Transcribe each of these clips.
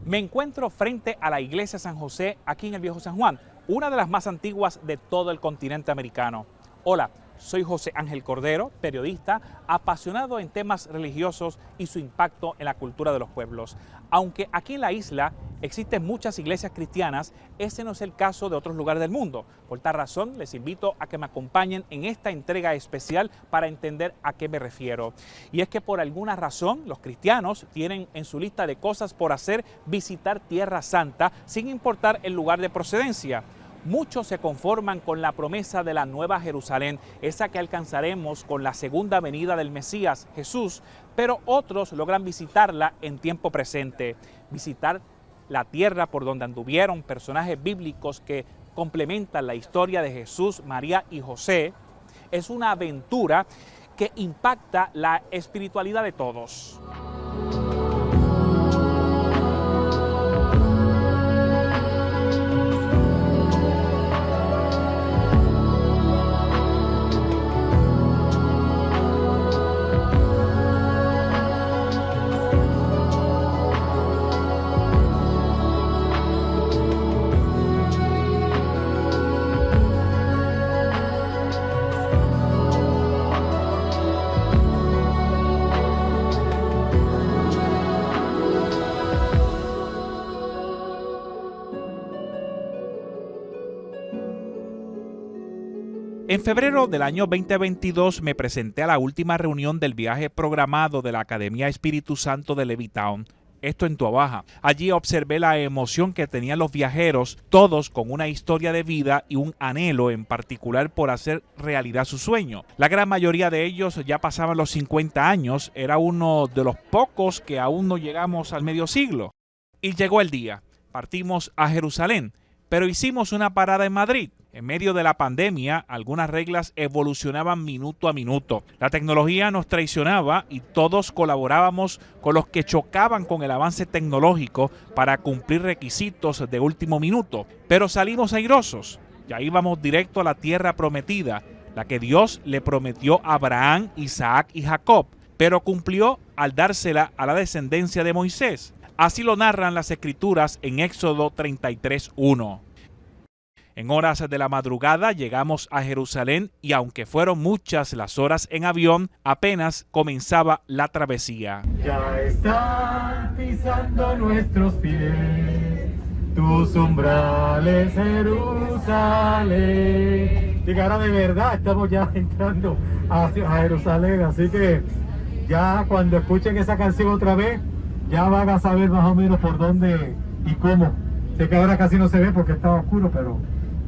Me encuentro frente a la iglesia San José aquí en el Viejo San Juan, una de las más antiguas de todo el continente americano. Hola, soy José Ángel Cordero, periodista, apasionado en temas religiosos y su impacto en la cultura de los pueblos. Aunque aquí en la isla existen muchas iglesias cristianas, ese no es el caso de otros lugares del mundo. Por tal razón, les invito a que me acompañen en esta entrega especial para entender a qué me refiero. Y es que por alguna razón los cristianos tienen en su lista de cosas por hacer visitar Tierra Santa sin importar el lugar de procedencia. Muchos se conforman con la promesa de la Nueva Jerusalén, esa que alcanzaremos con la segunda venida del Mesías, Jesús, pero otros logran visitarla en tiempo presente. Visitar la tierra por donde anduvieron personajes bíblicos que complementan la historia de Jesús, María y José es una aventura que impacta la espiritualidad de todos. En febrero del año 2022 me presenté a la última reunión del viaje programado de la Academia Espíritu Santo de Levittown, esto en Tuabaja. Allí observé la emoción que tenían los viajeros, todos con una historia de vida y un anhelo en particular por hacer realidad su sueño. La gran mayoría de ellos ya pasaban los 50 años, era uno de los pocos que aún no llegamos al medio siglo. Y llegó el día, partimos a Jerusalén, pero hicimos una parada en Madrid. En medio de la pandemia, algunas reglas evolucionaban minuto a minuto. La tecnología nos traicionaba y todos colaborábamos con los que chocaban con el avance tecnológico para cumplir requisitos de último minuto. Pero salimos airosos. Ya íbamos directo a la tierra prometida, la que Dios le prometió a Abraham, Isaac y Jacob, pero cumplió al dársela a la descendencia de Moisés. Así lo narran las Escrituras en Éxodo 33:1. En horas de la madrugada llegamos a Jerusalén y aunque fueron muchas las horas en avión, apenas comenzaba la travesía. Ya están pisando nuestros pies tus umbrales, Jerusalén. Y ahora de verdad estamos ya entrando a Jerusalén, así que ya cuando escuchen esa canción otra vez, ya van a saber más o menos por dónde y cómo. Sé que ahora casi no se ve porque está oscuro, pero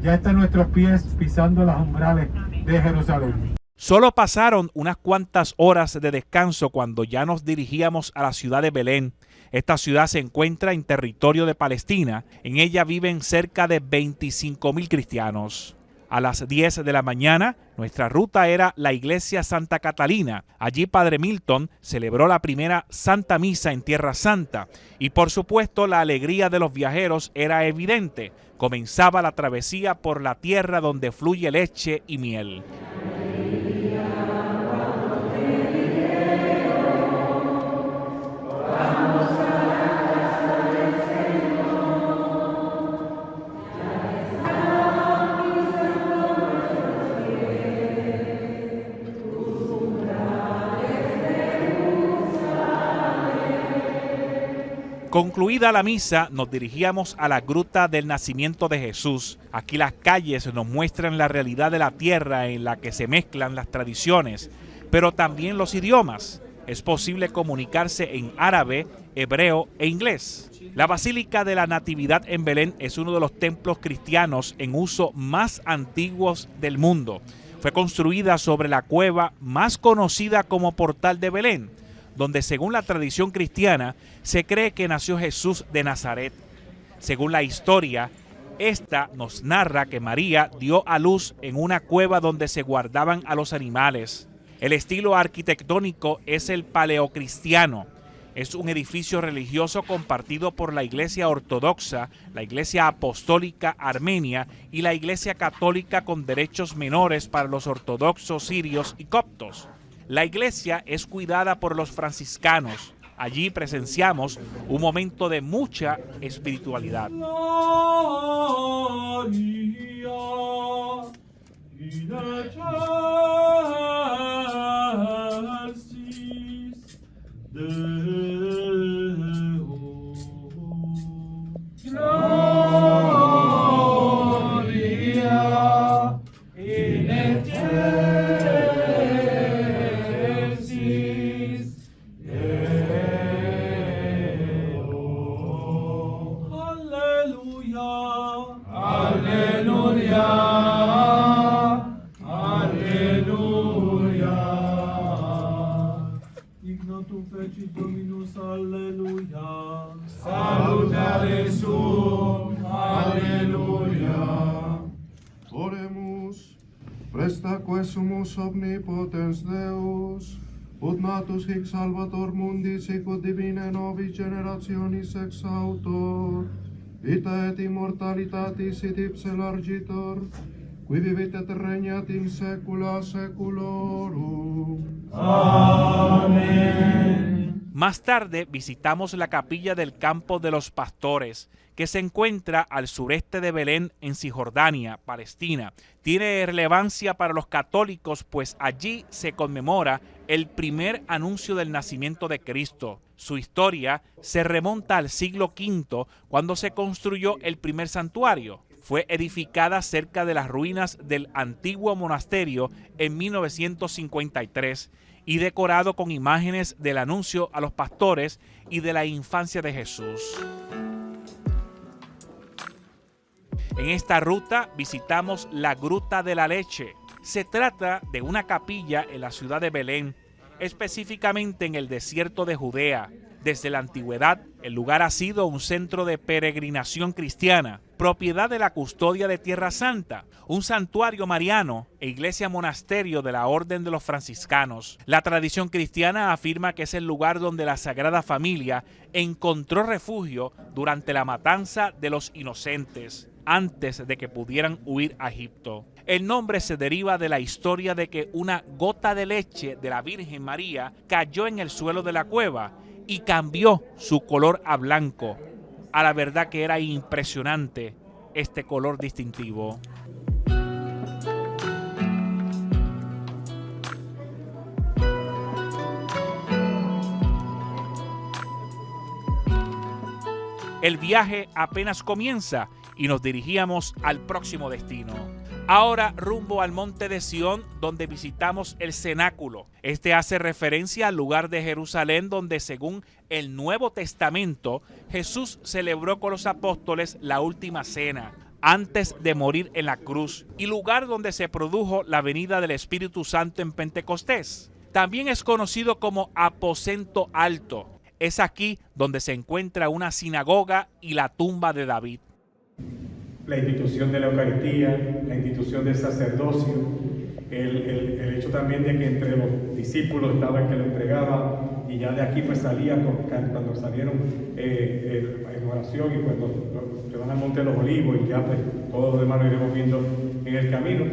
ya están nuestros pies pisando las umbrales de Jerusalén. Solo pasaron unas cuantas horas de descanso cuando ya nos dirigíamos a la ciudad de Belén. Esta ciudad se encuentra en territorio de Palestina. En ella viven cerca de 25,000 cristianos. A las 10 de la mañana, nuestra ruta era la iglesia Santa Catalina. Allí Padre Milton celebró la primera Santa Misa en Tierra Santa. Y por supuesto la alegría de los viajeros era evidente. Comenzaba la travesía por la tierra donde fluye leche y miel. Concluida la misa, nos dirigíamos a la gruta del nacimiento de Jesús. Aquí las calles nos muestran la realidad de la tierra en la que se mezclan las tradiciones, pero también los idiomas. Es posible comunicarse en árabe, hebreo e inglés. La Basílica de la Natividad en Belén es uno de los templos cristianos en uso más antiguos del mundo. Fue construida sobre la cueva más conocida como Portal de Belén, donde según la tradición cristiana se cree que nació Jesús de Nazaret. Según la historia, esta nos narra que María dio a luz en una cueva donde se guardaban a los animales. El estilo arquitectónico es el paleocristiano. Es un edificio religioso compartido por la Iglesia Ortodoxa, la Iglesia Apostólica Armenia y la Iglesia Católica con derechos menores para los ortodoxos sirios y coptos. La iglesia es cuidada por los franciscanos. Allí presenciamos un momento de mucha espiritualidad. Salutare sum, alleluia. Oremus, presta quesumus omnipotens Deus, ut natus hic salvator mundi sicut divine novi generationis ex autor, vita et immortalitatis et ipse largitor, qui vivit et regnat in saecula saeculorum. Amén. Más tarde visitamos la capilla del Campo de los Pastores, que se encuentra al sureste de Belén, en Cisjordania, Palestina. Tiene relevancia para los católicos, pues allí se conmemora el primer anuncio del nacimiento de Cristo. Su historia se remonta al siglo V, cuando se construyó el primer santuario. Fue edificada cerca de las ruinas del antiguo monasterio en 1953 y decorado con imágenes del anuncio a los pastores y de la infancia de Jesús. En esta ruta visitamos la Gruta de la Leche. Se trata de una capilla en la ciudad de Belén, específicamente en el desierto de Judea. Desde la antigüedad, el lugar ha sido un centro de peregrinación cristiana, propiedad de la Custodia de Tierra Santa, un santuario mariano e iglesia monasterio de la Orden de los Franciscanos. La tradición cristiana afirma que es el lugar donde la Sagrada Familia encontró refugio durante la matanza de los inocentes, antes de que pudieran huir a Egipto. El nombre se deriva de la historia de que una gota de leche de la Virgen María cayó en el suelo de la cueva y cambió su color a blanco. A la verdad que era impresionante este color distintivo. El viaje apenas comienza y nos dirigíamos al próximo destino. Ahora rumbo al monte de Sión, donde visitamos el cenáculo. Este hace referencia al lugar de Jerusalén donde, según el Nuevo Testamento, Jesús celebró con los apóstoles la última cena antes de morir en la cruz, y lugar donde se produjo la venida del Espíritu Santo en Pentecostés. También es conocido como Aposento Alto. Es aquí donde se encuentra una sinagoga y la tumba de David. La institución de la Eucaristía, la institución del sacerdocio, el hecho también de que entre los discípulos estaba el que lo entregaba, y ya de aquí pues salía cuando salieron en oración y cuando se van al Monte de los Olivos, y ya pues todo lo demás lo iremos viendo en el camino.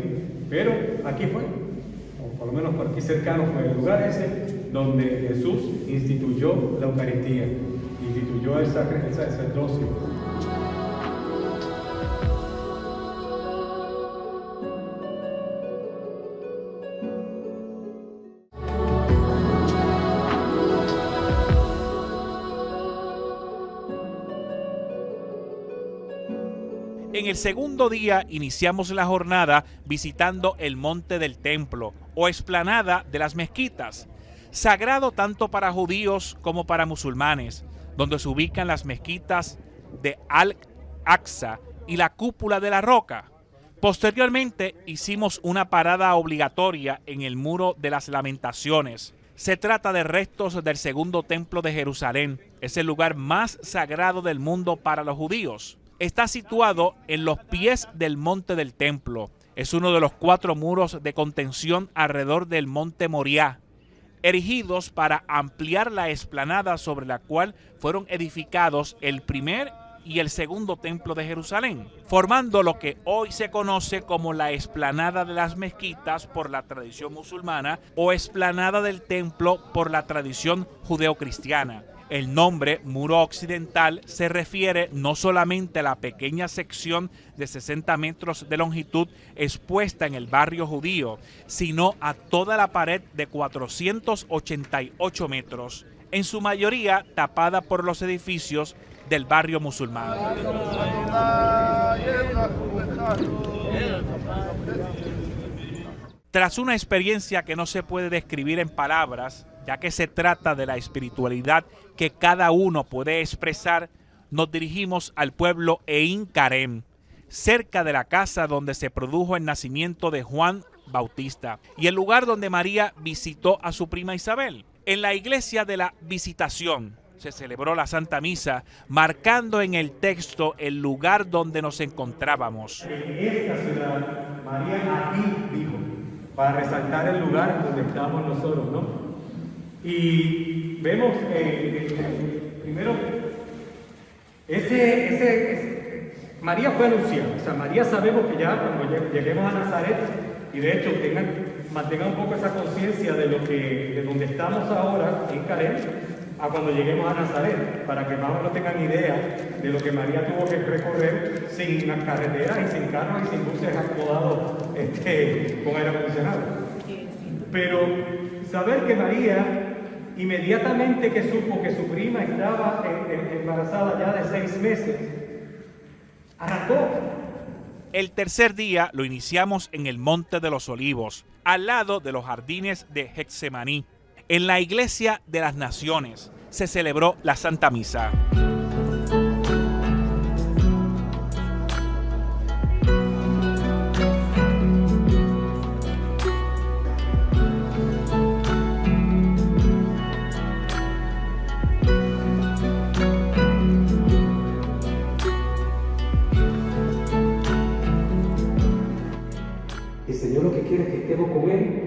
Pero aquí fue, o por lo menos por aquí cercano, fue el lugar ese donde Jesús instituyó la Eucaristía, instituyó el sacerdocio. En el segundo día iniciamos la jornada visitando el Monte del Templo o explanada de las mezquitas, sagrado tanto para judíos como para musulmanes, donde se ubican las mezquitas de Al-Aqsa y la Cúpula de la Roca. Posteriormente hicimos una parada obligatoria en el Muro de las Lamentaciones. Se trata de restos del segundo templo de Jerusalén. Es el lugar más sagrado del mundo para los judíos. Está situado en los pies del monte del templo. Es uno de los 4 muros de contención alrededor del monte Moriah, erigidos para ampliar la explanada sobre la cual fueron edificados el primer y el segundo templo de Jerusalén, formando lo que hoy se conoce como la explanada de las mezquitas por la tradición musulmana o explanada del templo por la tradición judeocristiana. El nombre Muro Occidental se refiere no solamente a la pequeña sección de 60 metros de longitud expuesta en el barrio judío, sino a toda la pared de 488 metros, en su mayoría tapada por los edificios del barrio musulmán. Tras una experiencia que no se puede describir en palabras, ya que se trata de la espiritualidad que cada uno puede expresar, nos dirigimos al pueblo Ein Karem, cerca de la casa donde se produjo el nacimiento de Juan Bautista y el lugar donde María visitó a su prima Isabel. En la iglesia de la Visitación se celebró la Santa Misa, marcando en el texto el lugar donde nos encontrábamos. En esta ciudad, María aquí dijo, para resaltar el lugar donde estamos nosotros, ¿no? Y vemos, primero, María fue anunciada. O sea, María sabemos que ya cuando lleguemos a Nazaret, y de hecho mantengan un poco esa conciencia de donde estamos ahora, en Karem, a cuando lleguemos a Nazaret, para que más o menos tengan idea de lo que María tuvo que recorrer sin las carreteras y sin carros y sin buses acomodados con aire acondicionado. Pero saber que María, inmediatamente que supo que su prima estaba embarazada ya de 6 meses, arrancó. El tercer día lo iniciamos en el Monte de los Olivos, al lado de los jardines de Getsemaní. En la Iglesia de las Naciones se celebró la Santa Misa. El Señor lo que quiere es que estemos con Él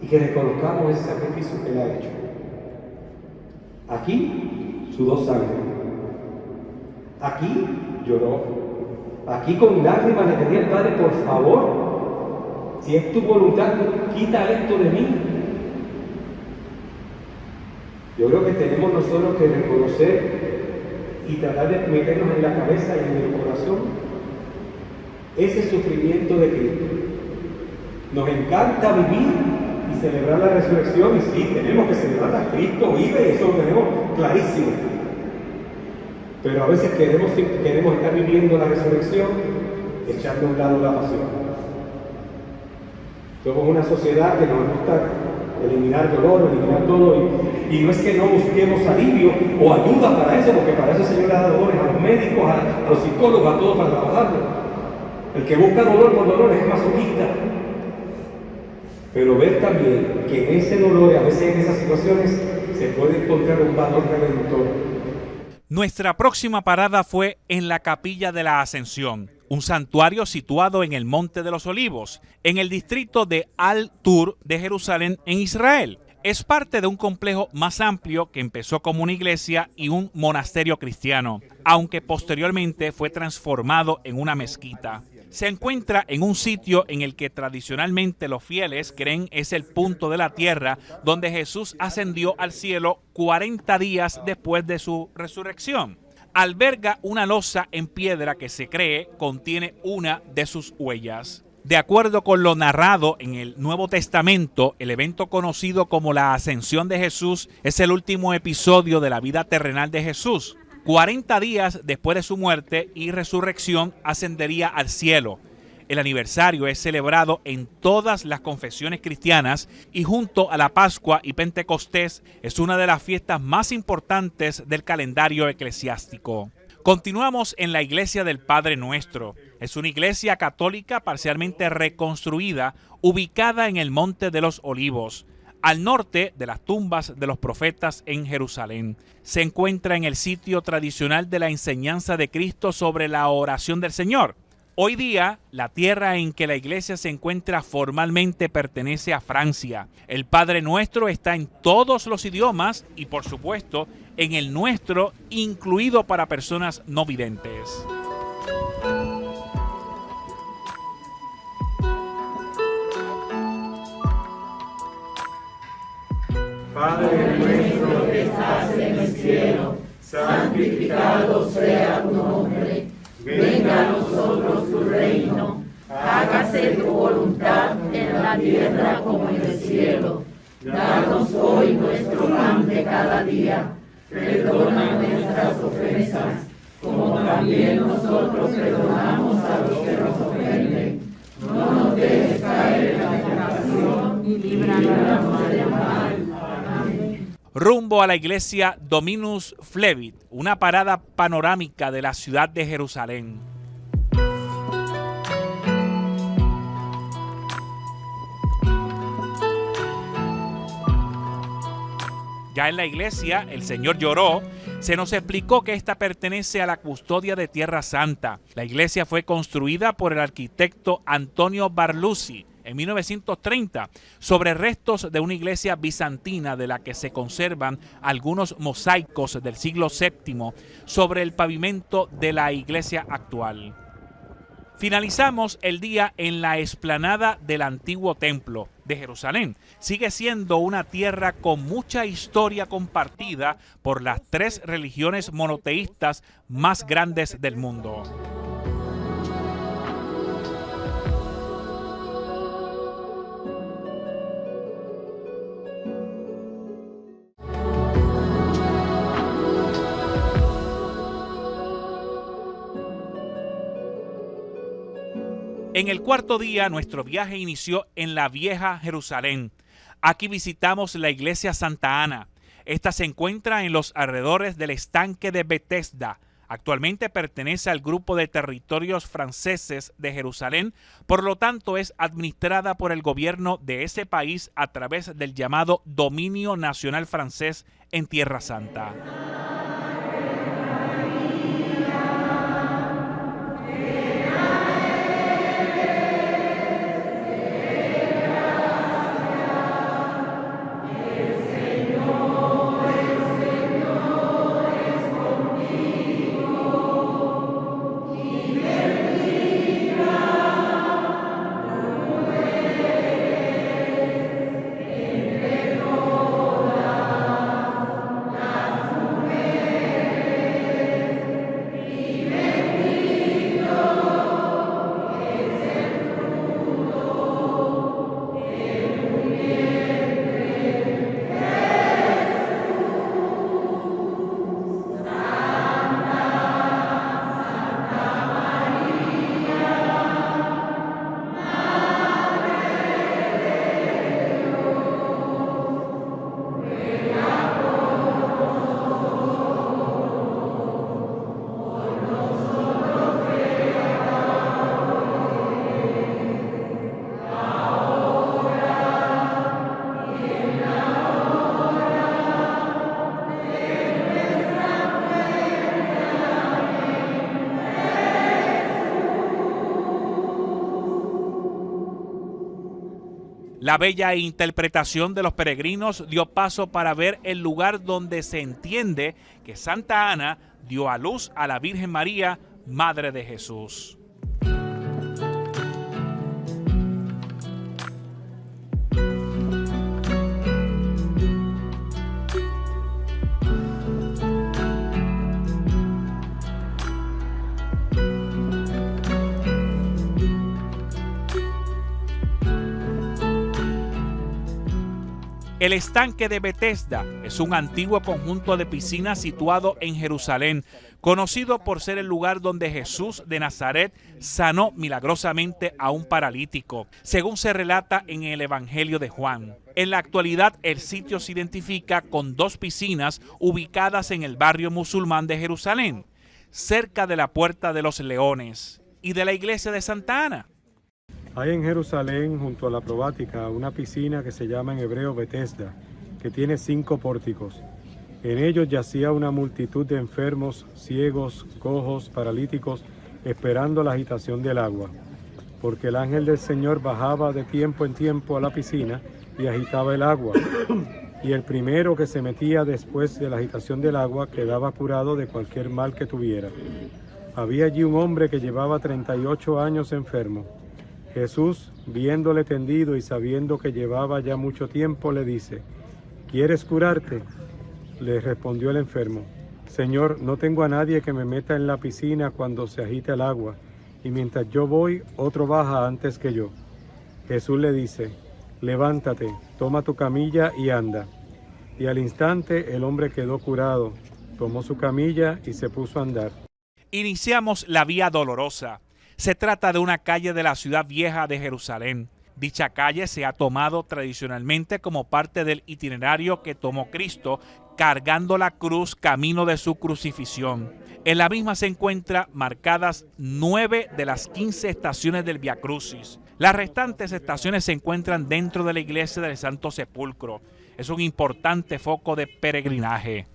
y que reconozcamos ese sacrificio que Él ha hecho. Aquí sudó sangre, aquí lloró, aquí con lágrimas le pedí al Padre, por favor, si es tu voluntad, quita esto de mí. Yo creo que tenemos nosotros que reconocer y tratar de meternos en la cabeza y en el corazón ese sufrimiento de Cristo. Nos encanta vivir y celebrar la resurrección, y sí, tenemos que celebrarla. Cristo vive, eso lo tenemos clarísimo. Pero a veces queremos estar viviendo la resurrección echando a un lado la pasión. Somos una sociedad que nos gusta eliminar dolor, eliminar todo, y no es que no busquemos alivio o ayuda para eso, porque para eso el Señor le da dolores a los médicos, a los psicólogos, a todos para trabajarlo. El que busca dolor por dolor es masoquista. Pero ver también que en ese dolor y a veces en esas situaciones se puede encontrar un valor redentor. Nuestra próxima parada fue en la Capilla de la Ascensión, un santuario situado en el Monte de los Olivos, en el distrito de Al-Tur de Jerusalén, en Israel. Es parte de un complejo más amplio que empezó como una iglesia y un monasterio cristiano, aunque posteriormente fue transformado en una mezquita. Se encuentra en un sitio en el que tradicionalmente los fieles creen es el punto de la tierra donde Jesús ascendió al cielo 40 días después de su resurrección. Alberga una losa en piedra que se cree contiene una de sus huellas. De acuerdo con lo narrado en el Nuevo Testamento, el evento conocido como la Ascensión de Jesús es el último episodio de la vida terrenal de Jesús. 40 días después de su muerte y resurrección ascendería al cielo. El aniversario es celebrado en todas las confesiones cristianas y junto a la Pascua y Pentecostés es una de las fiestas más importantes del calendario eclesiástico. Continuamos en la iglesia del Padre Nuestro. Es una iglesia católica parcialmente reconstruida, ubicada en el Monte de los Olivos, al norte de las tumbas de los profetas en Jerusalén. Se encuentra en el sitio tradicional de la enseñanza de Cristo sobre la oración del Señor. Hoy día, la tierra en que la iglesia se encuentra formalmente pertenece a Francia. El Padre Nuestro está en todos los idiomas y, por supuesto, en el nuestro, incluido para personas no videntes. Padre nuestro que estás en el santificado sea tu nombre, venga a nosotros tu reino, hágase tu voluntad en la tierra como en el cielo. Danos hoy nuestro pan de cada día, perdona nuestras ofensas, como también nosotros perdonamos a los que nos ofenden. No nos dejes caer en la tentación y líbranos del mal. Amén. Rumbo a la iglesia Dominus Flevit, una parada panorámica de la ciudad de Jerusalén. Ya en la iglesia, el Señor lloró. Se nos explicó que esta pertenece a la custodia de Tierra Santa. La iglesia fue construida por el arquitecto Antonio Barluzzi en 1930 sobre restos de una iglesia bizantina de la que se conservan algunos mosaicos del siglo VII sobre el pavimento de la iglesia actual. Finalizamos el día en la explanada del antiguo templo de Jerusalén. Sigue siendo una tierra con mucha historia compartida por las tres religiones monoteístas más grandes del mundo. En el cuarto día, nuestro viaje inició en la vieja Jerusalén. Aquí visitamos la iglesia Santa Ana. Esta se encuentra en los alrededores del estanque de Betesda. Actualmente pertenece al grupo de territorios franceses de Jerusalén, por lo tanto es administrada por el gobierno de ese país a través del llamado Dominio Nacional Francés en Tierra Santa. La bella interpretación de los peregrinos dio paso para ver el lugar donde se entiende que Santa Ana dio a luz a la Virgen María, Madre de Jesús. El estanque de Betesda es un antiguo conjunto de piscinas situado en Jerusalén, conocido por ser el lugar donde Jesús de Nazaret sanó milagrosamente a un paralítico, según se relata en el Evangelio de Juan. En la actualidad, el sitio se identifica con dos piscinas ubicadas en el barrio musulmán de Jerusalén, cerca de la Puerta de los Leones y de la iglesia de Santa Ana. Hay en Jerusalén, junto a la Probática, una piscina que se llama en hebreo Betesda, que tiene 5 pórticos. En ellos yacía una multitud de enfermos, ciegos, cojos, paralíticos, esperando la agitación del agua, porque el ángel del Señor bajaba de tiempo en tiempo a la piscina y agitaba el agua. Y el primero que se metía después de la agitación del agua quedaba curado de cualquier mal que tuviera. Había allí un hombre que llevaba 38 años enfermo. Jesús, viéndole tendido y sabiendo que llevaba ya mucho tiempo, le dice: ¿Quieres curarte? Le respondió el enfermo: Señor, no tengo a nadie que me meta en la piscina cuando se agita el agua, y mientras yo voy, otro baja antes que yo. Jesús le dice, levántate, toma tu camilla y anda. Y al instante el hombre quedó curado, tomó su camilla y se puso a andar. Iniciamos la Vía Dolorosa. Se trata de una calle de la ciudad vieja de Jerusalén. Dicha calle se ha tomado tradicionalmente como parte del itinerario que tomó Cristo cargando la cruz camino de su crucifixión. En la misma se encuentran marcadas 9 de las 15 estaciones del Vía Crucis. Las restantes estaciones se encuentran dentro de la iglesia del Santo Sepulcro. Es un importante foco de peregrinaje.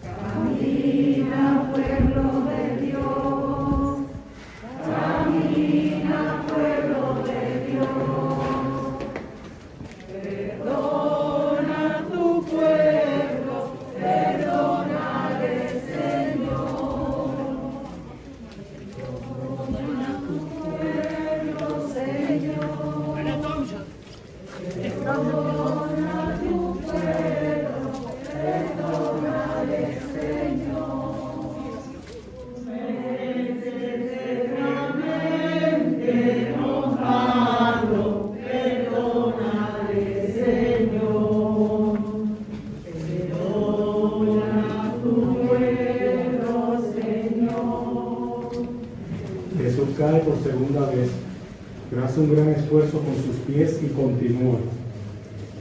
Camina, pueblo de Dios. Camina, pueblo de Dios. Perdona tu pueblo, perdónale, Señor. Perdona tu pueblo, Señor. Perdona tu pueblo, perdónale, Señor. Eternamente honrado, perdónale, Señor. Perdona tu pueblo, Señor. Jesús cae por segunda vez, pero hace un gran esfuerzo con sus pies y continúa.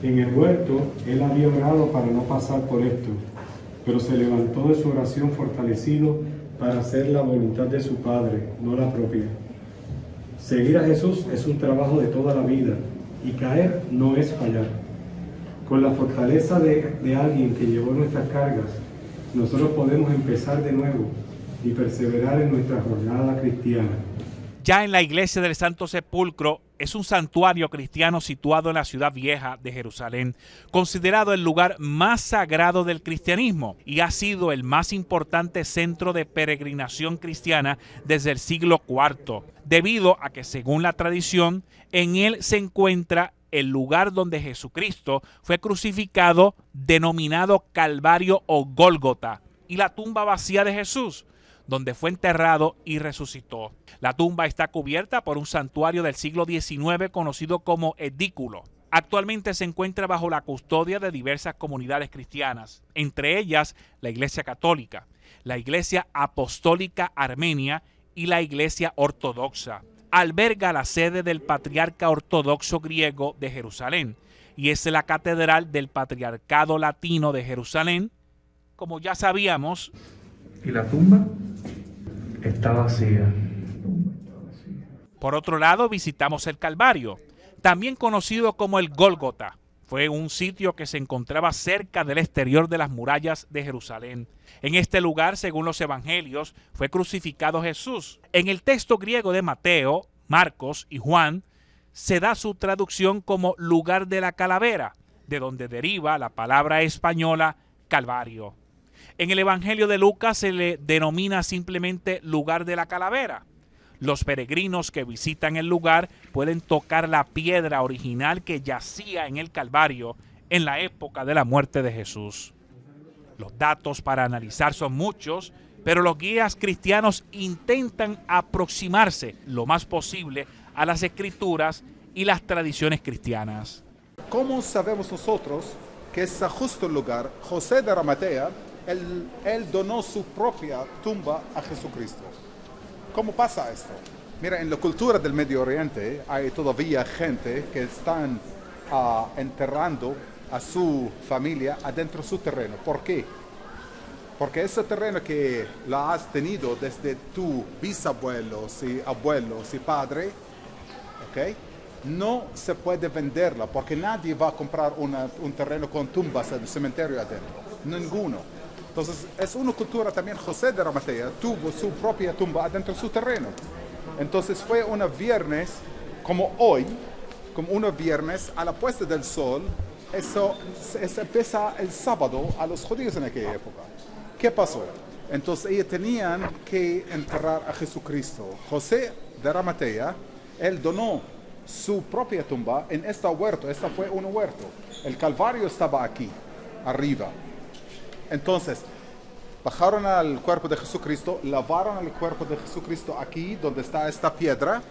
En el huerto, él había orado para no pasar por esto, pero se levantó de su oración fortalecido para hacer la voluntad de su Padre, no la propia. Seguir a Jesús es un trabajo de toda la vida, y caer no es fallar. Con la fortaleza de alguien que llevó nuestras cargas, nosotros podemos empezar de nuevo y perseverar en nuestra jornada cristiana. Ya en la iglesia del Santo Sepulcro es un santuario cristiano situado en la ciudad vieja de Jerusalén, considerado el lugar más sagrado del cristianismo y ha sido el más importante centro de peregrinación cristiana desde el siglo IV, debido a que, según la tradición, en él se encuentra el lugar donde Jesucristo fue crucificado, denominado Calvario o Gólgota, y la tumba vacía de Jesús, donde fue enterrado y resucitó. La tumba está cubierta por un santuario del siglo XIX conocido como edículo. Actualmente se encuentra bajo la custodia de diversas comunidades cristianas, entre ellas la Iglesia Católica, la Iglesia Apostólica Armenia y la Iglesia Ortodoxa. Alberga la sede del Patriarca Ortodoxo Griego de Jerusalén y es la catedral del Patriarcado Latino de Jerusalén. Como ya sabíamos, y la tumba está vacía. Por otro lado, visitamos el Calvario, también conocido como el Gólgota. Fue un sitio que se encontraba cerca del exterior de las murallas de Jerusalén. En este lugar, según los evangelios, fue crucificado Jesús. En el texto griego de Mateo, Marcos y Juan, se da su traducción como lugar de la calavera, de donde deriva la palabra española Calvario. En el Evangelio de Lucas se le denomina simplemente lugar de la calavera. Los peregrinos que visitan el lugar pueden tocar la piedra original que yacía en el Calvario en la época de la muerte de Jesús. Los datos para analizar son muchos, pero los guías cristianos intentan aproximarse lo más posible a las escrituras y las tradiciones cristianas. ¿Cómo sabemos nosotros que ese justo lugar, José de Arimatea, él donó su propia tumba a Jesucristo? ¿Cómo pasa esto? Mira, en la cultura del Medio Oriente hay todavía gente que están enterrando a su familia adentro de su terreno. ¿Por qué? Porque ese terreno que la has tenido desde tu bisabuelos y abuelos y padre, ¿ok?, no se puede venderla porque nadie va a comprar un terreno con tumbas en el cementerio adentro. Ninguno. Entonces, es una cultura también. José de Arimatea tuvo su propia tumba adentro de su terreno. Entonces, fue un viernes, como hoy, como un viernes a la puesta del sol. Eso empieza el sábado a los judíos en aquella época. ¿Qué pasó? Entonces, ellos tenían que enterrar a Jesucristo. José de Arimatea, él donó su propia tumba en este huerto. Esta fue un huerto. El Calvario estaba aquí, arriba. Entonces, bajaron al cuerpo de Jesucristo, lavaron el cuerpo de Jesucristo aquí donde está esta piedra,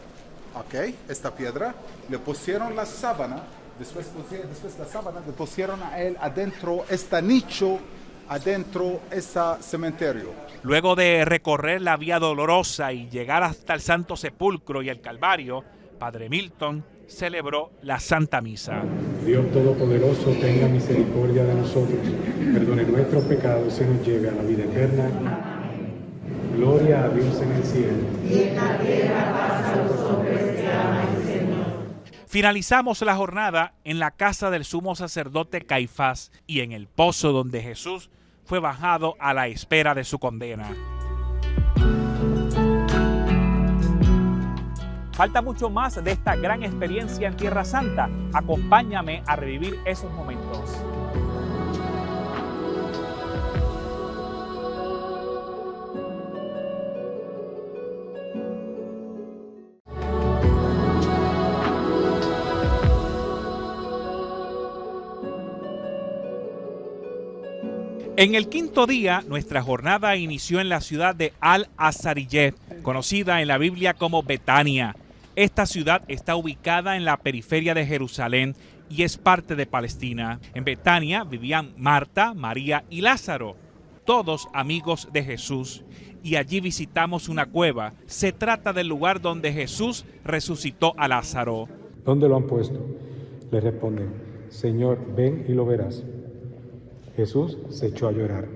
ok, esta piedra, le pusieron la sábana, después la sábana le pusieron a él adentro este nicho, adentro ese cementerio. Luego de recorrer la Vía Dolorosa y llegar hasta el Santo Sepulcro y el Calvario, Padre Milton celebró la Santa Misa. Dios Todopoderoso, tenga misericordia de nosotros, perdone nuestros pecados y nos lleve a la vida eterna. Gloria a Dios en el cielo. Y en la tierra paz a los hombres que aman al Señor. Finalizamos la jornada en la casa del sumo sacerdote Caifás y en el pozo donde Jesús fue bajado a la espera de su condena. Falta mucho más de esta gran experiencia en Tierra Santa. Acompáñame a revivir esos momentos. En el quinto día, nuestra jornada inició en la ciudad de Al-Azariyyeh, conocida en la Biblia como Betania. Esta ciudad está ubicada en la periferia de Jerusalén y es parte de Palestina. En Betania vivían Marta, María y Lázaro, todos amigos de Jesús, y allí visitamos una cueva. Se trata del lugar donde Jesús resucitó a Lázaro. ¿Dónde lo han puesto? Le responden, Señor, ven y lo verás. Jesús se echó a llorar.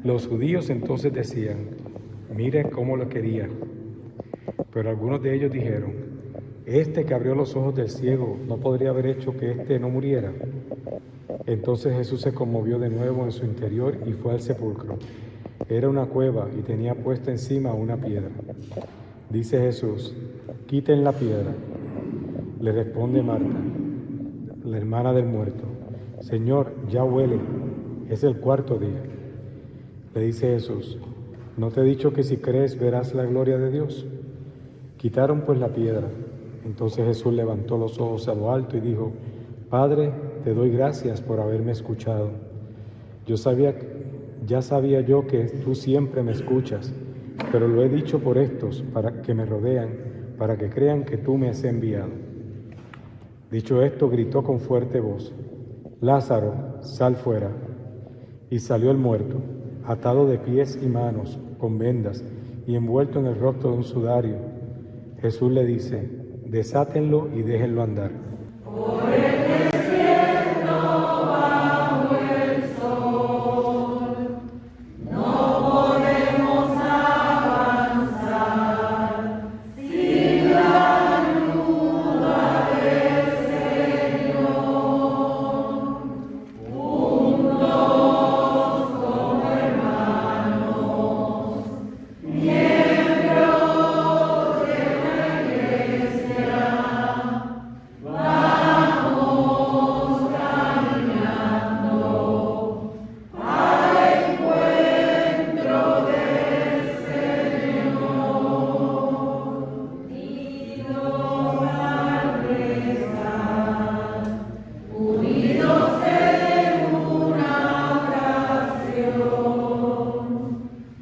Los judíos entonces decían, mire cómo lo quería. Pero algunos de ellos dijeron, este que abrió los ojos del ciego, ¿no podría haber hecho que éste no muriera? Entonces Jesús se conmovió de nuevo en su interior y fue al sepulcro. Era una cueva y tenía puesta encima una piedra. Dice Jesús, quiten la piedra. Le responde Marta, la hermana del muerto, Señor, ya huele, es el cuarto día. Le dice Jesús, ¿no te he dicho que si crees verás la gloria de Dios? Quitaron pues la piedra. Entonces Jesús levantó los ojos a lo alto y dijo, Padre, te doy gracias por haberme escuchado. Ya sabía yo que tú siempre me escuchas, pero lo he dicho por estos, para que me rodean, para que crean que tú me has enviado. Dicho esto, gritó con fuerte voz, Lázaro, sal fuera. Y salió el muerto, atado de pies y manos, con vendas, y envuelto en el rostro de un sudario. Jesús le dice, desátenlo y déjenlo andar. Por el desierto bajo el sol, no podemos avanzar sin la ayuda del Señor. Juntos como hermanos, miembros de la Iglesia, vamos caminando al encuentro del Señor. Unidos al rezar, unidos en una oración,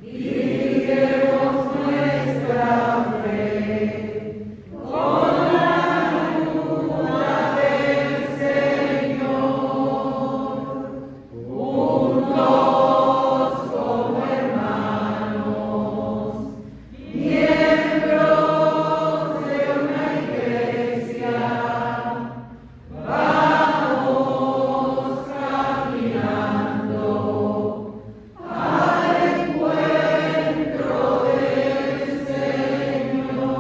dirigimos nuestra fe con la ayuda del Señor. Juntos como hermanos, miembros de una iglesia, vamos caminando al encuentro del Señor.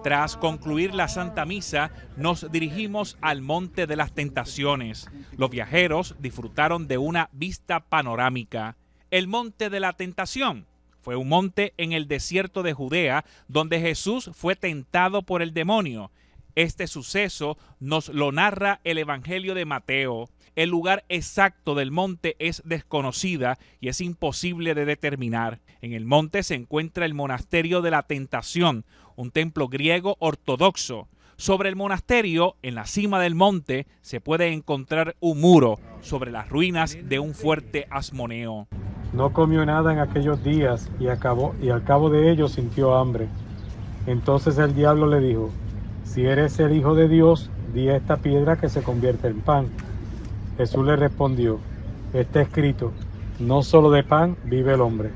Tras concluir la Santa Misa, nos dirigimos al Monte de las Tentaciones. Los viajeros disfrutaron de una vista panorámica. El Monte de la Tentación fue un monte en el desierto de Judea donde Jesús fue tentado por el demonio. Este suceso nos lo narra el Evangelio de Mateo. El lugar exacto del monte es desconocida y es imposible de determinar. En el monte se encuentra el Monasterio de la Tentación, un templo griego ortodoxo. Sobre el monasterio, en la cima del monte, se puede encontrar un muro sobre las ruinas de un fuerte asmoneo. No comió nada en aquellos días y al cabo de ellos sintió hambre. Entonces el diablo le dijo: si eres el Hijo de Dios, di a esta piedra que se convierta en pan. Jesús le respondió: está escrito, no solo de pan vive el hombre.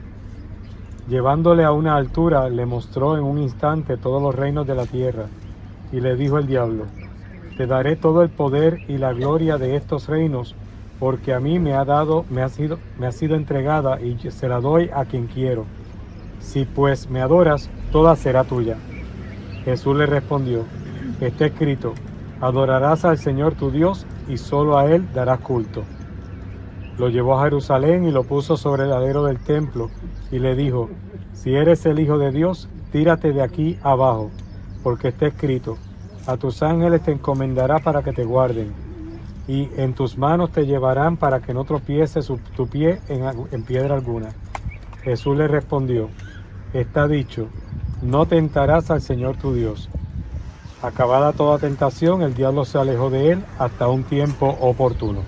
Llevándole a una altura, le mostró en un instante todos los reinos de la tierra. Y le dijo el diablo: te daré todo el poder y la gloria de estos reinos, porque a mí me ha sido entregada y se la doy a quien quiero. Si pues me adoras, toda será tuya. Jesús le respondió: está escrito, adorarás al Señor tu Dios y solo a Él darás culto. Lo llevó a Jerusalén y lo puso sobre el ladero del templo y le dijo: si eres el Hijo de Dios, tírate de aquí abajo, porque está escrito, a tus ángeles te encomendará para que te guarden, y en tus manos te llevarán para que no tropieces tu pie en piedra alguna. Jesús le respondió: está dicho, no tentarás al Señor tu Dios. Acabada toda tentación, el diablo se alejó de él hasta un tiempo oportuno.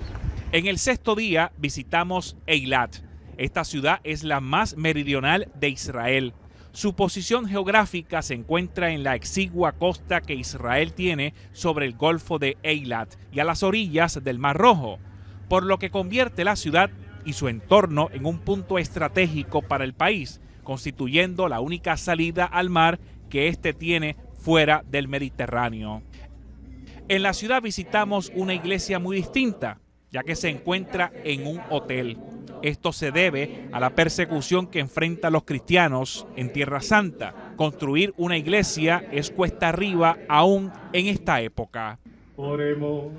En el sexto día visitamos Eilat. Esta ciudad es la más meridional de Israel. Su posición geográfica se encuentra en la exigua costa que Israel tiene sobre el Golfo de Eilat y a las orillas del Mar Rojo, por lo que convierte la ciudad y su entorno en un punto estratégico para el país, constituyendo la única salida al mar que éste tiene fuera del Mediterráneo. En la ciudad visitamos una iglesia muy distinta, ya que se encuentra en un hotel. Esto se debe a la persecución que enfrentan los cristianos en Tierra Santa. Construir una iglesia es cuesta arriba aún en esta época. Oremos.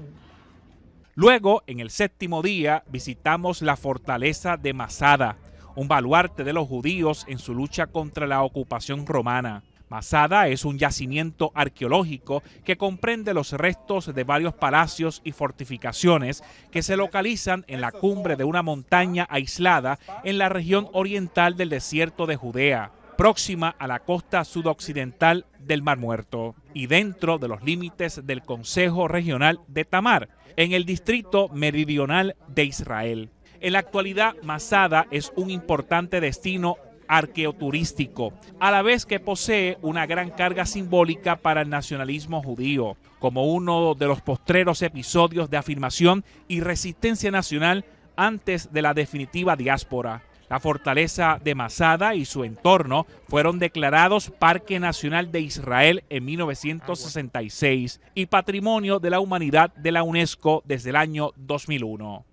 Luego, en el séptimo día, visitamos la fortaleza de Masada, un baluarte de los judíos en su lucha contra la ocupación romana. Masada es un yacimiento arqueológico que comprende los restos de varios palacios y fortificaciones que se localizan en la cumbre de una montaña aislada en la región oriental del desierto de Judea, próxima a la costa sudoccidental del Mar Muerto y dentro de los límites del Consejo Regional de Tamar, en el distrito meridional de Israel. En la actualidad, Masada es un importante destino arqueoturístico, a la vez que posee una gran carga simbólica para el nacionalismo judío, como uno de los postreros episodios de afirmación y resistencia nacional antes de la definitiva diáspora. La fortaleza de Masada y su entorno fueron declarados Parque Nacional de Israel en 1966 y Patrimonio de la Humanidad de la UNESCO desde el año 2001.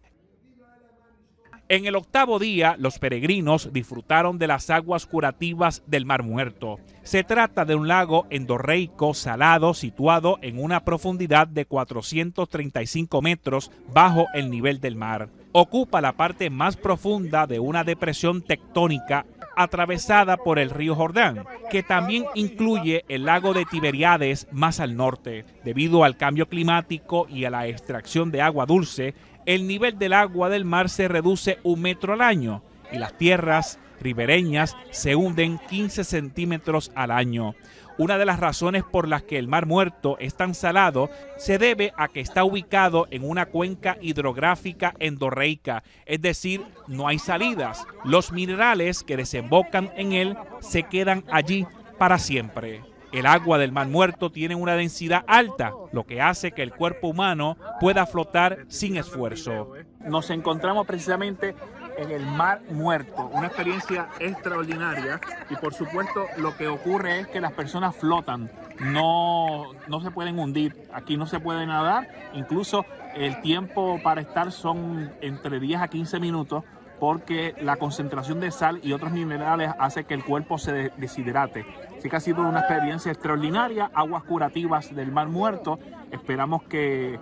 En el octavo día, los peregrinos disfrutaron de las aguas curativas del Mar Muerto. Se trata de un lago endorreico salado situado en una profundidad de 435 metros bajo el nivel del mar. Ocupa la parte más profunda de una depresión tectónica atravesada por el río Jordán, que también incluye el lago de Tiberíades más al norte. Debido al cambio climático y a la extracción de agua dulce, el nivel del agua del mar se reduce 1 metro al año y las tierras ribereñas se hunden 15 centímetros al año. Una de las razones por las que el Mar Muerto es tan salado se debe a que está ubicado en una cuenca hidrográfica endorreica, es decir, no hay salidas. Los minerales que desembocan en él se quedan allí para siempre. El agua del Mar Muerto tiene una densidad alta, lo que hace que el cuerpo humano pueda flotar sin esfuerzo. Nos encontramos precisamente en el Mar Muerto, una experiencia extraordinaria y por supuesto lo que ocurre es que las personas flotan, no se pueden hundir, aquí no se puede nadar, incluso el tiempo para estar son entre 10 a 15 minutos porque la concentración de sal y otros minerales hace que el cuerpo se deshidrate. Así que ha sido una experiencia extraordinaria, aguas curativas del Mar Muerto. Esperamos que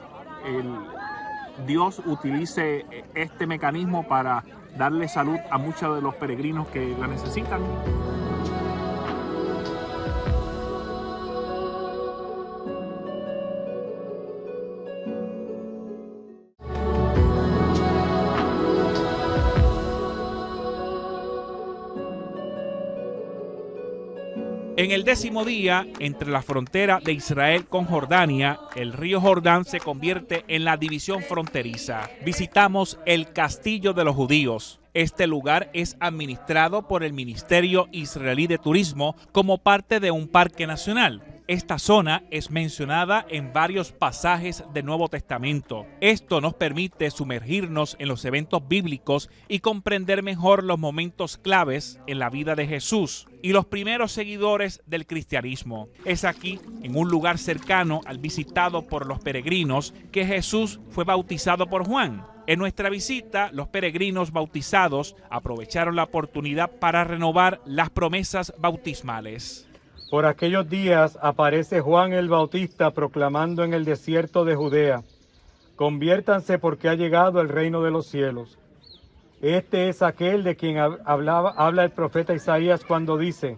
Dios utilice este mecanismo para darle salud a muchos de los peregrinos que la necesitan. En el 10º día, entre la frontera de Israel con Jordania, el río Jordán se convierte en la división fronteriza. Visitamos el Castillo de los Judíos. Este lugar es administrado por el Ministerio Israelí de Turismo como parte de un parque nacional. Esta zona es mencionada en varios pasajes del Nuevo Testamento. Esto nos permite sumergirnos en los eventos bíblicos y comprender mejor los momentos claves en la vida de Jesús y los primeros seguidores del cristianismo. Es aquí, en un lugar cercano al visitado por los peregrinos, que Jesús fue bautizado por Juan. En nuestra visita, los peregrinos bautizados aprovecharon la oportunidad para renovar las promesas bautismales. Por aquellos días aparece Juan el Bautista proclamando en el desierto de Judea: conviértanse porque ha llegado el reino de los cielos. Este es aquel de quien habla el profeta Isaías cuando dice: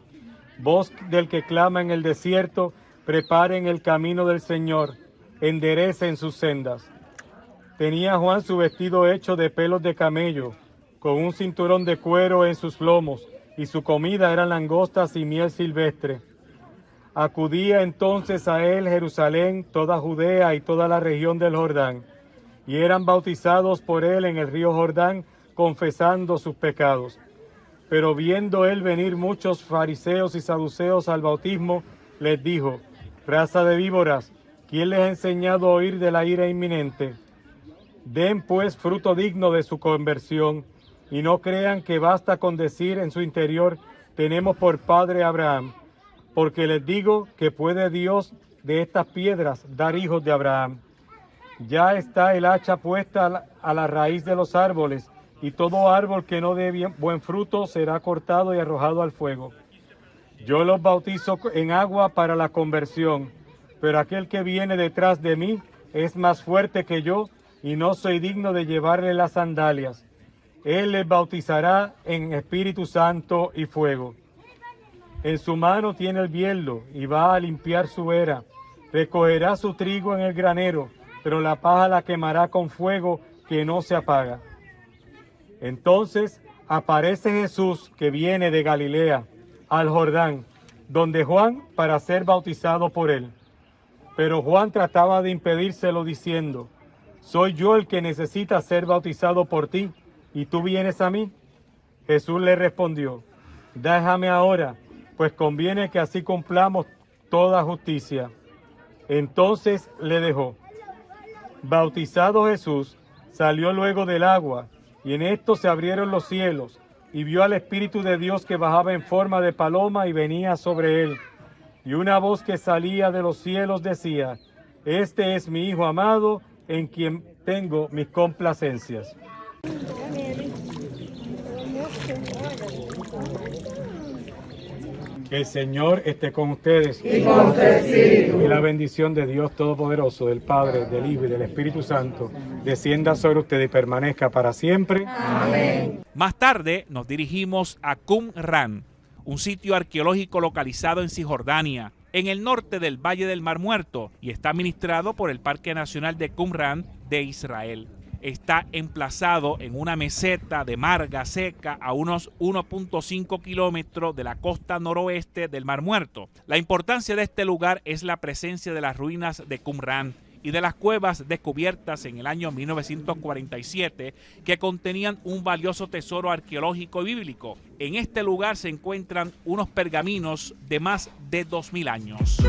voz del que clama en el desierto, preparen el camino del Señor, enderecen sus sendas. Tenía Juan su vestido hecho de pelos de camello, con un cinturón de cuero en sus lomos, y su comida eran langostas y miel silvestre. Acudía entonces a él Jerusalén, toda Judea y toda la región del Jordán, y eran bautizados por él en el río Jordán, confesando sus pecados. Pero viendo él venir muchos fariseos y saduceos al bautismo, les dijo: raza de víboras, ¿quién les ha enseñado a oír de la ira inminente? Den pues fruto digno de su conversión, y no crean que basta con decir en su interior: tenemos por padre a Abraham. Porque les digo que puede Dios de estas piedras dar hijos de Abraham. Ya está el hacha puesta a la raíz de los árboles, y todo árbol que no dé buen fruto será cortado y arrojado al fuego. Yo los bautizo en agua para la conversión, pero aquel que viene detrás de mí es más fuerte que yo, y no soy digno de llevarle las sandalias. Él les bautizará en Espíritu Santo y fuego. En su mano tiene el bieldo y va a limpiar su era. Recogerá su trigo en el granero, pero la paja la quemará con fuego que no se apaga. Entonces aparece Jesús, que viene de Galilea al Jordán, donde Juan, para ser bautizado por él. Pero Juan trataba de impedírselo diciendo: ¿soy yo el que necesita ser bautizado por ti, y tú vienes a mí? Jesús le respondió: déjame ahora, pues conviene que así cumplamos toda justicia. Entonces le dejó. Bautizado Jesús, salió luego del agua, y en esto se abrieron los cielos, y vio al Espíritu de Dios que bajaba en forma de paloma y venía sobre él. Y una voz que salía de los cielos decía: este es mi Hijo amado, en quien tengo mis complacencias. Que el Señor esté con ustedes y con tu espíritu. Y la bendición de Dios Todopoderoso, del Padre, del Hijo y del Espíritu Santo, descienda sobre ustedes y permanezca para siempre. Amén. Más tarde nos dirigimos a Qumran, un sitio arqueológico localizado en Cisjordania, en el norte del Valle del Mar Muerto, y está administrado por el Parque Nacional de Qumran de Israel. Está emplazado en una meseta de marga seca a unos 1.5 kilómetros de la costa noroeste del Mar Muerto. La importancia de este lugar es la presencia de las ruinas de Qumran y de las cuevas descubiertas en el año 1947 que contenían un valioso tesoro arqueológico y bíblico. En este lugar se encuentran unos pergaminos de más de 2000 años.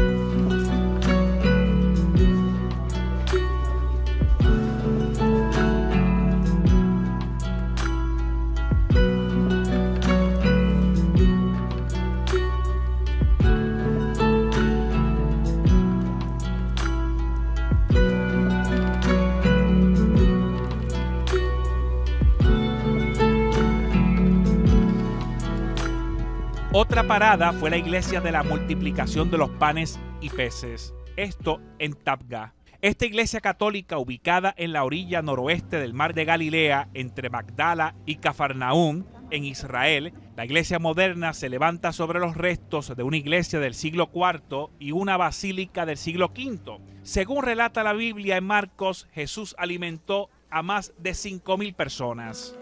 Otra parada fue la iglesia de la multiplicación de los panes y peces, esto en Tabga. Esta iglesia católica, ubicada en la orilla noroeste del mar de Galilea, entre Magdala y Cafarnaúm, en Israel, la iglesia moderna se levanta sobre los restos de una iglesia del siglo IV y una basílica del siglo V. Según relata la Biblia en Marcos, Jesús alimentó a más de 5,000 personas.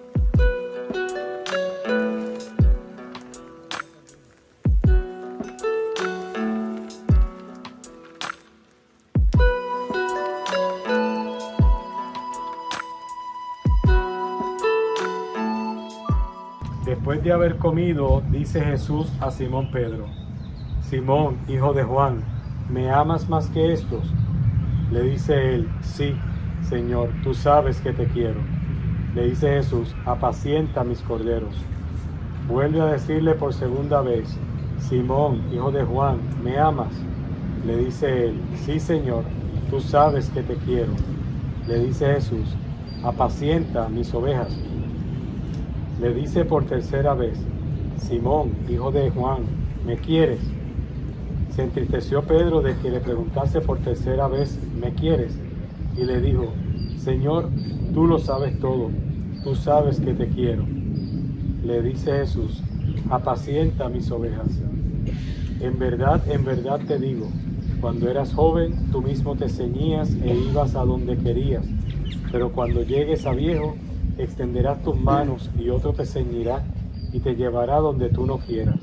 Después de haber comido, dice Jesús a Simón Pedro: Simón, hijo de Juan, ¿me amas más que estos? Le dice él: sí, Señor, tú sabes que te quiero. Le dice Jesús: apacienta mis corderos. Vuelve a decirle por segunda vez: Simón, hijo de Juan, ¿me amas? Le dice él: sí, Señor, tú sabes que te quiero. Le dice Jesús: apacienta mis ovejas. Le dice por tercera vez: Simón, hijo de Juan, ¿me quieres? Se entristeció Pedro de que le preguntase por tercera vez: ¿me quieres? Y le dijo: Señor, tú lo sabes todo, tú sabes que te quiero. Le dice Jesús: apacienta mis ovejas. En verdad te digo, cuando eras joven, tú mismo te ceñías e ibas a donde querías, pero cuando llegues a viejo, extenderás tus manos y otro te ceñirá y te llevará donde tú no quieras.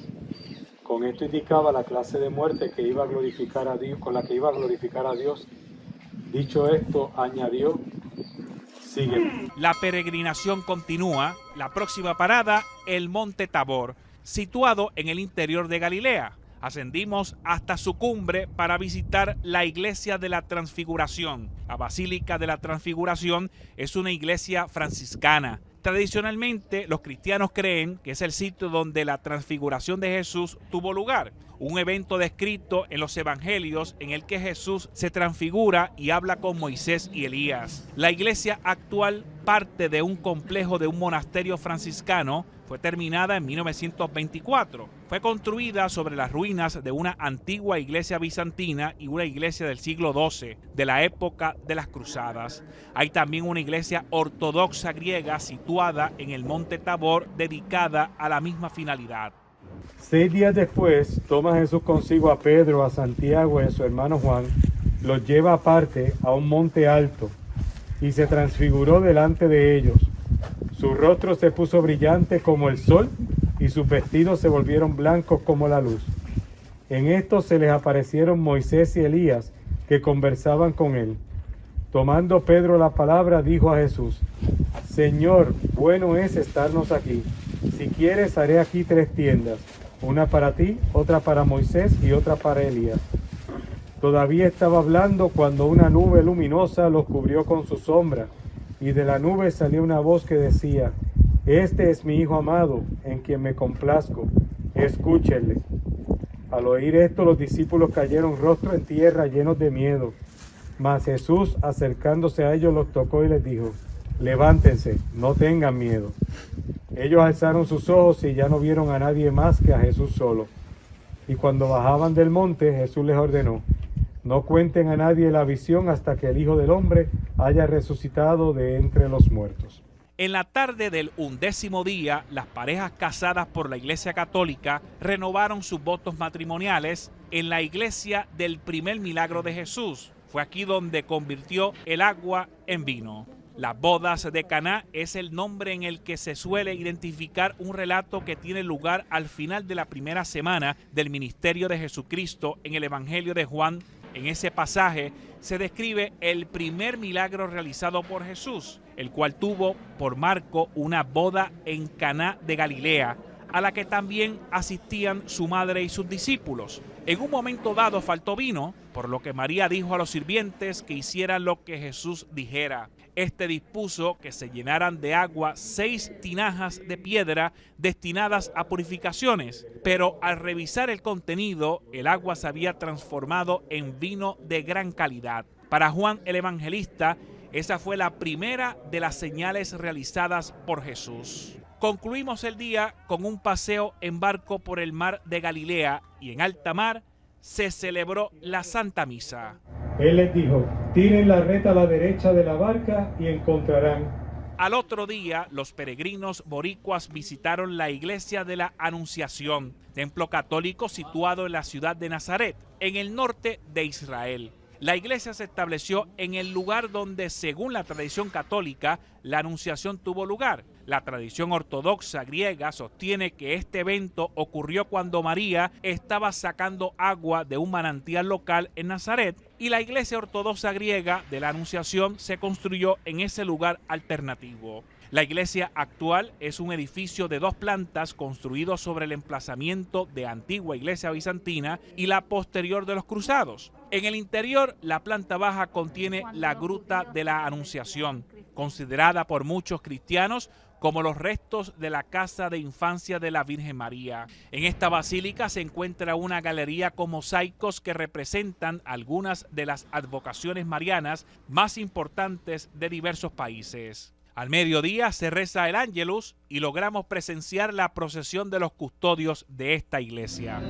Con esto indicaba la clase de muerte que iba a glorificar a Dios, con la que iba a glorificar a Dios. Dicho esto, añadió: sígueme. La peregrinación continúa. La próxima parada, el Monte Tabor, situado en el interior de Galilea. Ascendimos hasta su cumbre para visitar la Iglesia de la Transfiguración. La Basílica de la Transfiguración es una iglesia franciscana. Tradicionalmente, los cristianos creen que es el sitio donde la transfiguración de Jesús tuvo lugar, un evento descrito en los evangelios en el que Jesús se transfigura y habla con Moisés y Elías. La iglesia actual parte de un complejo de un monasterio franciscano. Fue terminada en 1924. Fue construida sobre las ruinas de una antigua iglesia bizantina y una iglesia del siglo XII, de la época de las cruzadas. Hay también una iglesia ortodoxa griega situada en el Monte Tabor dedicada a la misma finalidad. 6 días después, toma Jesús consigo a Pedro, a Santiago y a su hermano Juan, los lleva aparte a un monte alto y se transfiguró delante de ellos. Su rostro se puso brillante como el sol y sus vestidos se volvieron blancos como la luz. En esto se les aparecieron Moisés y Elías, que conversaban con él. Tomando Pedro la palabra, dijo a Jesús: Señor, bueno es estarnos aquí. Si quieres, haré aquí 3 tiendas, una para ti, otra para Moisés y otra para Elías. Todavía estaba hablando cuando una nube luminosa los cubrió con su sombra, y de la nube salió una voz que decía: Este es mi Hijo amado, en quien me complazco, escúchenle. Al oír esto, los discípulos cayeron rostro en tierra, llenos de miedo. Mas Jesús, acercándose a ellos, los tocó y les dijo: Levántense, no tengan miedo. Ellos alzaron sus ojos y ya no vieron a nadie más que a Jesús solo. Y cuando bajaban del monte, Jesús les ordenó: No cuenten a nadie la visión hasta que el Hijo del Hombre haya resucitado de entre los muertos. En la tarde del 11º día, las parejas casadas por la Iglesia Católica renovaron sus votos matrimoniales en la iglesia del primer milagro de Jesús. Fue aquí donde convirtió el agua en vino. Las bodas de Caná es el nombre en el que se suele identificar un relato que tiene lugar al final de la primera semana del ministerio de Jesucristo en el Evangelio de Juan. En ese pasaje se describe el primer milagro realizado por Jesús, el cual tuvo por marco una boda en Caná de Galilea, a la que también asistían su madre y sus discípulos. En un momento dado faltó vino, por lo que María dijo a los sirvientes que hicieran lo que Jesús dijera. Este dispuso que se llenaran de agua 6 tinajas de piedra destinadas a purificaciones, pero al revisar el contenido, el agua se había transformado en vino de gran calidad. Para Juan el Evangelista, esa fue la primera de las señales realizadas por Jesús. Concluimos el día con un paseo en barco por el mar de Galilea y en alta mar se celebró la Santa Misa. Él les dijo: tiren la red a la derecha de la barca y encontrarán. Al otro día, los peregrinos boricuas visitaron la iglesia de la Anunciación, templo católico situado en la ciudad de Nazaret, en el norte de Israel. La iglesia se estableció en el lugar donde, según la tradición católica, la Anunciación tuvo lugar. La tradición ortodoxa griega sostiene que este evento ocurrió cuando María estaba sacando agua de un manantial local en Nazaret y la iglesia ortodoxa griega de la Anunciación se construyó en ese lugar alternativo. La iglesia actual es un edificio de 2 plantas construido sobre el emplazamiento de antigua iglesia bizantina y la posterior de los cruzados. En el interior, la planta baja contiene la Gruta de la Anunciación, considerada por muchos cristianos como los restos de la casa de infancia de la Virgen María. En esta basílica se encuentra una galería con mosaicos que representan algunas de las advocaciones marianas más importantes de diversos países. Al mediodía se reza el Ángelus y logramos presenciar la procesión de los custodios de esta iglesia.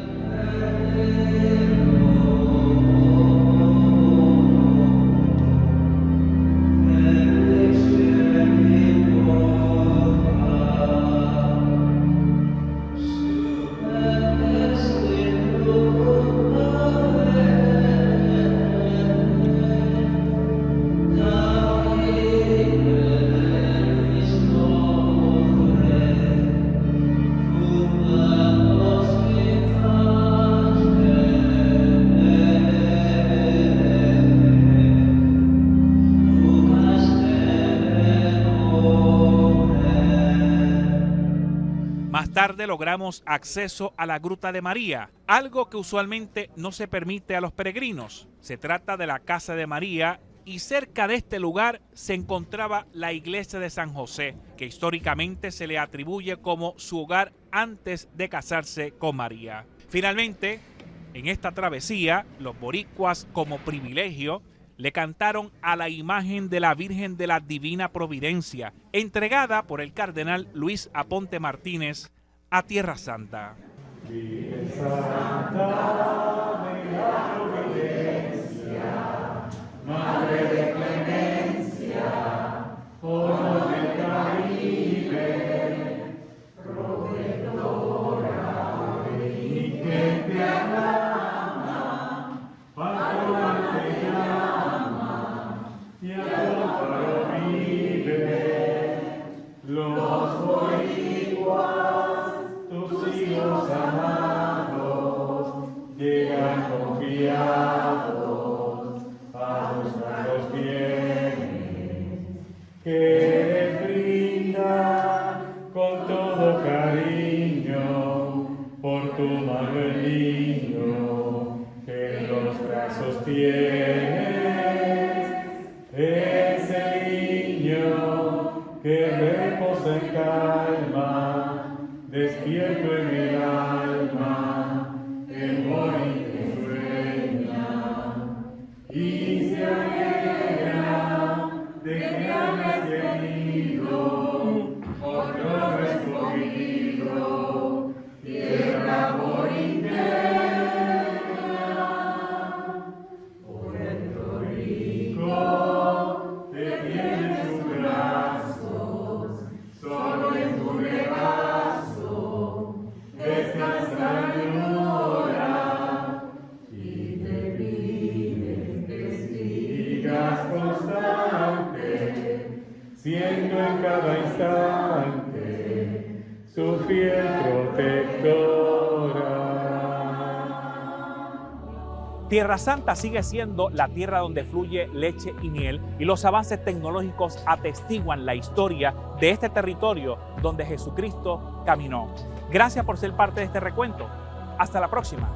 Más tarde logramos acceso a la Gruta de María, algo que usualmente no se permite a los peregrinos. Se trata de la Casa de María y cerca de este lugar se encontraba la iglesia de San José, que históricamente se le atribuye como su hogar antes de casarse con María. Finalmente, en esta travesía, los boricuas como privilegio le cantaron a la imagen de la Virgen de la Divina Providencia, entregada por el cardenal Luis Aponte Martínez a Tierra Santa. Virgen Santa de la Providencia, Madre de clemencia, oro del Caribe, protectora de mi gente ama, patrona te llama, y a tu amparo vive, los boricuas, tus hijos amados, llegan confiados a buscar los bienes que les brinda con todo cariño por tu mano el niño que en los brazos tienes. Es el niño que reposa en calma, despierto en el alma, el morir que sueña, y se alegra de que hayas tenido otro escogido, tierra morinera. Puerto Rico te tiene en sus brazos, solo en tu regazo descansa y llora, y te pide que sigas constante, siendo en cada instante su fiel protectora. Tierra Santa sigue siendo la tierra donde fluye leche y miel, y los avances tecnológicos atestiguan la historia de este territorio donde Jesucristo caminó. Gracias por ser parte de este recuento. Hasta la próxima.